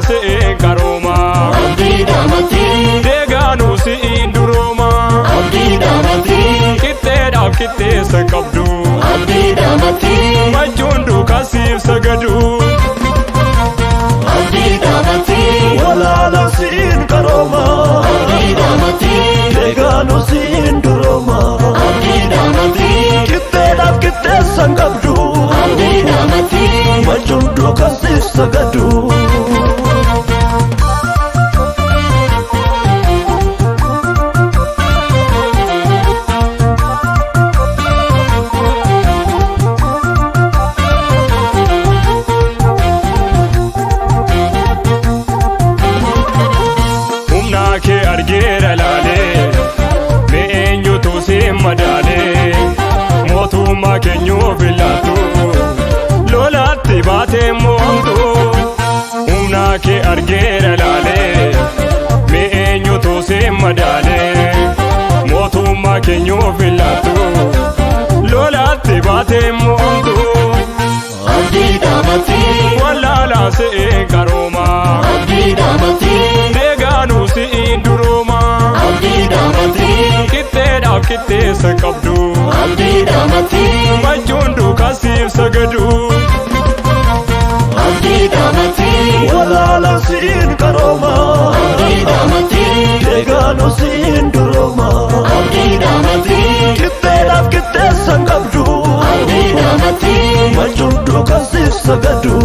se'e karoma abdi damati deganu si induroma abdi damati kitte daf kitte sakabdu abdi damati majundu kasif sagadu abdi damati wala lasin karoma abdi damati deganu si induroma abdi damati kitte daf kitte sakabdu abdi damati majundu kasif sagadu argeera laale meenyu tuusi madaale mootummaa keenyuu filaatu lolaatti baatee mo'amtu humna kee argeera laale meenyu tuusi madaale mootummaa keenyuu filaatu lolaatti baatee mo'amtu abdi damati walaala se'e karoma abdi damati deganu si induroma abdi damati kitte daf kitte sakabdu abdi damati majundu kasif sagadu abdi damati wala lasin karoma abdi damati deganu si induroma abdi damati kitte daf kitte sakabdu abdi damati majundu kasif sagadu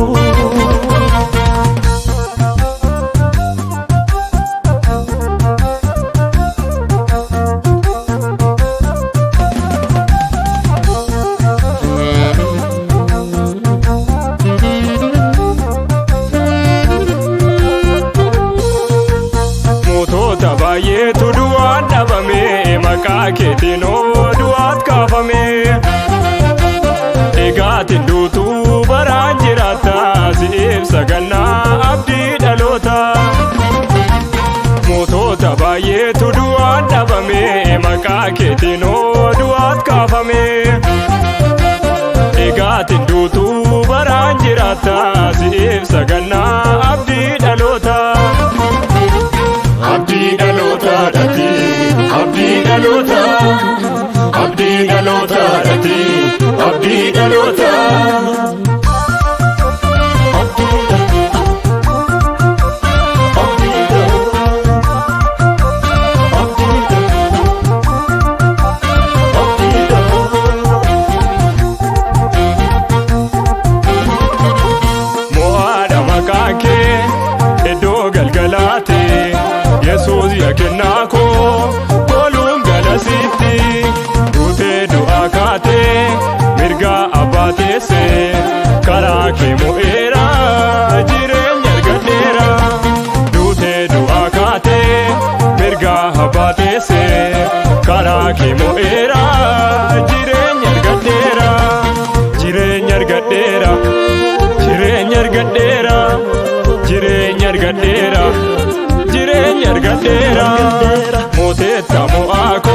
baay'eetu du'aan dhabame maqaa keetiin du'aat kaafame egaatiin duutuu baraan jiraata si'eef sagannaa abdii dhaloota mootota baay'eetu du'aan dhabame maqaa keetiin du'aat kaafame egaatiin duutuu baraan jiraata si'eef sagannaa abdii dhaloota abdi dalota dati abdi dalota abdi dalota dati abdi dalota mo'aadha maqaan kee iddoo galgalaate yesuus yakennaa koo toluun galasitti duutee du'aa kaatee mirgaa abbaa teesse karaa kee mo'eera jireenya argadheera duutee du'aa kaatee mirgaa abbaa teesse karaa kee mo'eera jireenya argadheera jireenya argadheera jireenya argadheera jireenya argadheera jireenya argadheera mootetta mo'aako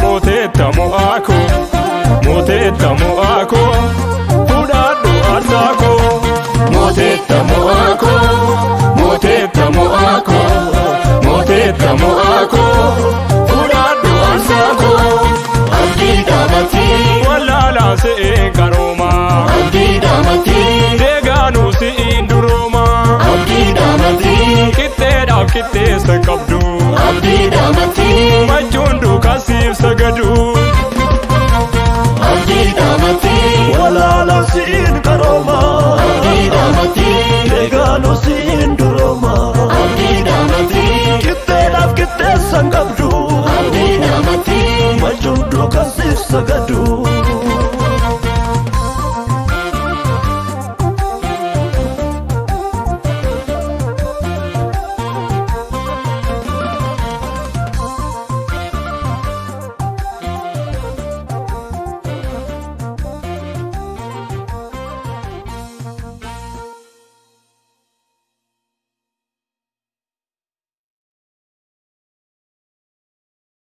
mootetta mo'aako mootetta mo'aako fudhadhu aarsaako motetta mo'aako motetta mo'aako motetta mo'aako fudhadhu aarsaako abdi damati walaala se'e karoma abdi damati deganu si induroma abdi damati kitte daf kitte sakabdu abdi damati